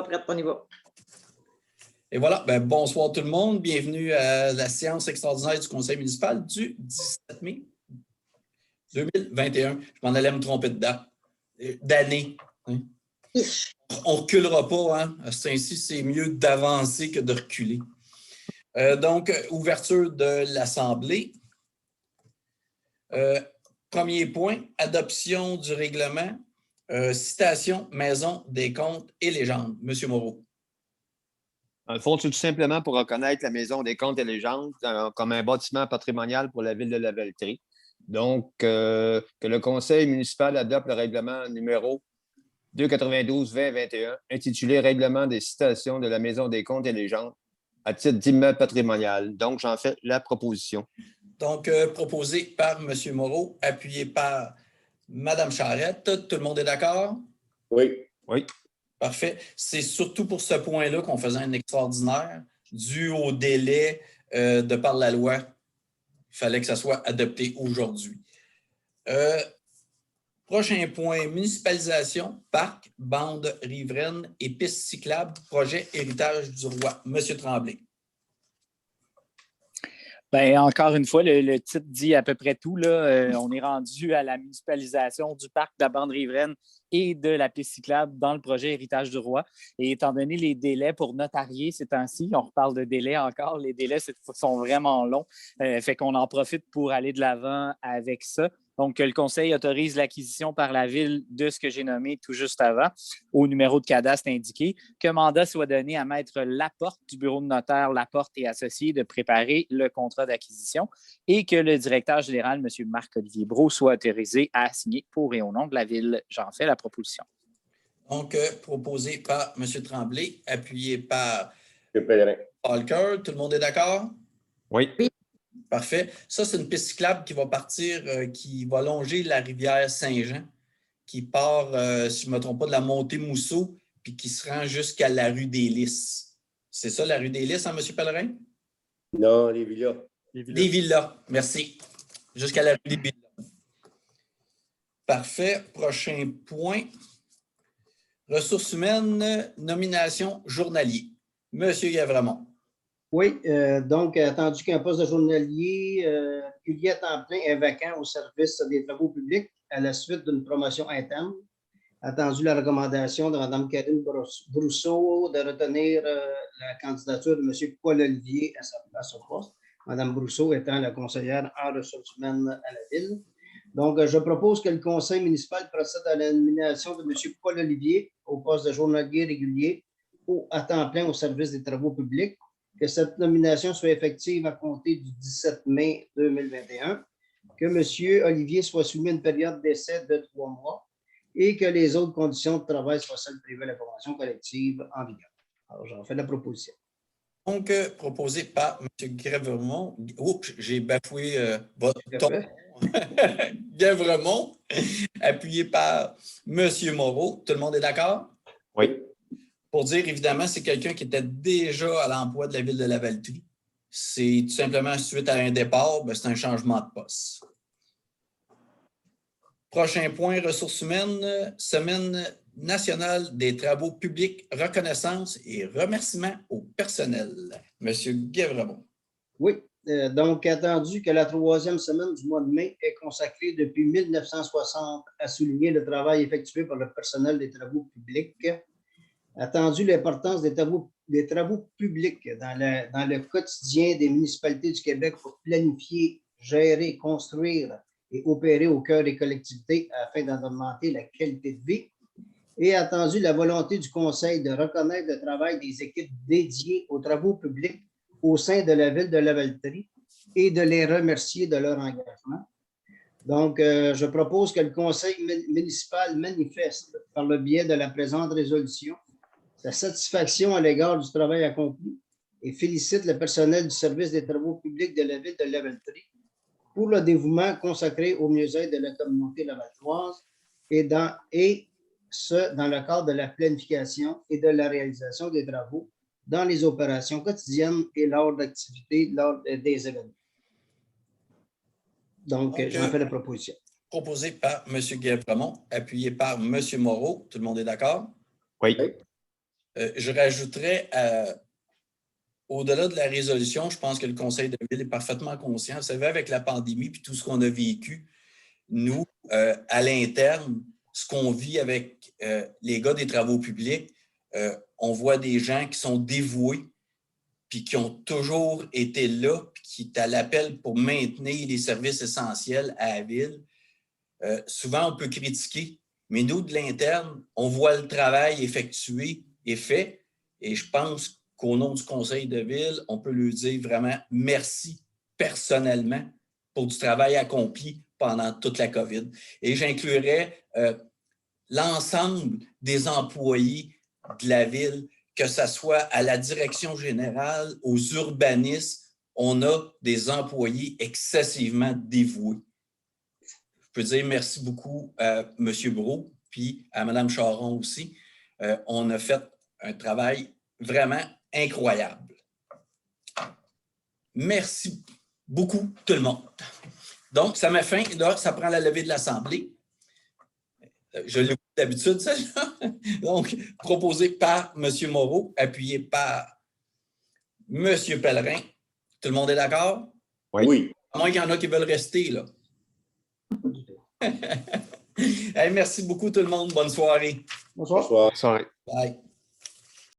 Pas prête, on y va. Et voilà, bonsoir tout le monde. Bienvenue à la séance extraordinaire du Conseil municipal du 17 mai 2021. Je m'en allais me tromper de date, d'année. Hein. On ne reculera pas. Hein. Ainsi, c'est mieux d'avancer que de reculer. Donc, ouverture de l'Assemblée. Premier point, adoption du règlement. Citation, Maison des comptes et légendes. Monsieur Moreau. Dans le fond, c'est tout simplement pour reconnaître la Maison des comptes et légendes comme un bâtiment patrimonial pour la ville de La Valtrie. Donc, que le Conseil municipal adopte le règlement numéro 292-2021, intitulé Règlement des citations de la Maison des comptes et légendes à titre d'immeuble patrimonial. Donc, j'en fais la proposition. Donc, proposé par M. Moreau, appuyé par Mme Charette. Tout le monde est d'accord? Oui. Oui. Parfait. C'est surtout pour ce point-là qu'on faisait un extraordinaire dû au délai de par la loi. Il fallait que ça soit adopté aujourd'hui. Prochain point, municipalisation, parc, bande riveraine et pistes cyclables, projet Héritage du Roi. Monsieur Tremblay. Bien, encore une fois, le titre dit à peu près tout. Là. On est rendu à la municipalisation du parc, de la bande riveraine et de la piste cyclable dans le projet Héritage du Roi. Et étant donné les délais pour notarier ces temps-ci, on reparle de délais encore, les délais sont vraiment longs. Fait qu'on en profite pour aller de l'avant avec ça. Donc, le Conseil autorise l'acquisition par la Ville de ce que j'ai nommé tout juste avant, au numéro de cadastre indiqué, que mandat soit donné à Maître Laporte du bureau de notaire Laporte et Associés de préparer le contrat d'acquisition et que le directeur général, M. Marc-Olivier Brault, soit autorisé à signer pour et au nom de la Ville. J'en fais la proposition. Donc, proposé par M. Tremblay, appuyé par M. Pellerin. Walker. Tout le monde est d'accord? Oui. Parfait. Ça, c'est une piste cyclable qui va partir, qui va longer la rivière Saint-Jean, qui part, si je ne me trompe pas, de la montée Mousseau, puis qui se rend jusqu'à la rue des Lys. C'est ça, la rue des Lys, hein, M. Pellerin? Non, les villas. Les villas, merci. Jusqu'à la rue des villas. Parfait. Prochain point. Ressources humaines, nomination journalier. Monsieur Gavremont. Oui, donc, attendu qu'un poste de journalier régulier à temps plein est vacant au service des travaux publics à la suite d'une promotion interne, attendu la recommandation de Mme Karine Brousseau de retenir la candidature de M. Paul-Olivier à ce poste, Mme Brousseau étant la conseillère en ressources humaines à la Ville. Donc, je propose que le Conseil municipal procède à la nomination de M. Paul-Olivier au poste de journalier régulier à temps plein au service des travaux publics, que cette nomination soit effective à compter du 17 mai 2021, que M. Olivier soit soumis à une période d'essai de 3 mois et que les autres conditions de travail soient celles prévues à la convention collective en vigueur. Alors, j'en fais la proposition. Donc, proposé par M. Gavremont. Oups, j'ai bafoué votre ton. Gavremont, appuyé par M. Moreau. Tout le monde est d'accord? Oui. Pour dire, évidemment, c'est quelqu'un qui était déjà à l'emploi de la Ville de La Valtrie. C'est tout simplement suite à un départ, c'est un changement de poste. Prochain point, ressources humaines, semaine nationale des travaux publics, reconnaissance et remerciements au personnel. Monsieur Gavremont. Oui, donc attendu que la 3e semaine du mois de mai est consacrée depuis 1960 à souligner le travail effectué par le personnel des travaux publics, attendu l'importance des travaux publics dans le quotidien des municipalités du Québec pour planifier, gérer, construire et opérer au cœur des collectivités afin d'en augmenter la qualité de vie, et attendu la volonté du Conseil de reconnaître le travail des équipes dédiées aux travaux publics au sein de la Ville de La Valtrie et de les remercier de leur engagement. Donc, je propose que le Conseil municipal manifeste par le biais de la présente résolution sa satisfaction à l'égard du travail accompli et félicite le personnel du service des travaux publics de la Ville de La Valtrie pour le dévouement consacré au mieux-être de la communauté lavalloise et ce, dans le cadre de la planification et de la réalisation des travaux dans les opérations quotidiennes et lors d'activités, lors des événements. Donc j'en fais la proposition. Proposé par M. Gavremont, appuyé par M. Moreau. Tout le monde est d'accord? Oui. Je rajouterais, au-delà de la résolution, je pense que le Conseil de ville est parfaitement conscient. Vous savez, avec la pandémie et tout ce qu'on a vécu, nous, à l'interne, ce qu'on vit avec les gars des travaux publics, on voit des gens qui sont dévoués puis qui ont toujours été là, puis qui est à l'appel pour maintenir les services essentiels à la ville. Souvent, on peut critiquer, mais nous, de l'interne, on voit le travail effectué et fait, et je pense qu'au nom du Conseil de ville, on peut lui dire vraiment merci personnellement pour du travail accompli pendant toute la COVID. Et j'inclurais l'ensemble des employés de la ville, que ce soit à la direction générale, aux urbanistes, on a des employés excessivement dévoués. Je peux dire merci beaucoup à M. Brault, puis à Mme Charon aussi. On a fait un travail vraiment incroyable. Merci beaucoup, tout le monde. Donc, ça met fin. Là, ça prend la levée de l'Assemblée. Je l'ai d'habitude, celle-là. Donc, proposé par M. Moreau, appuyé par M. Pellerin. Tout le monde est d'accord? Oui. À moins qu'il y en a qui veulent rester, là. Hey, merci beaucoup, tout le monde. Bonne soirée. Bonsoir. Bonsoir. Sorry. Bye.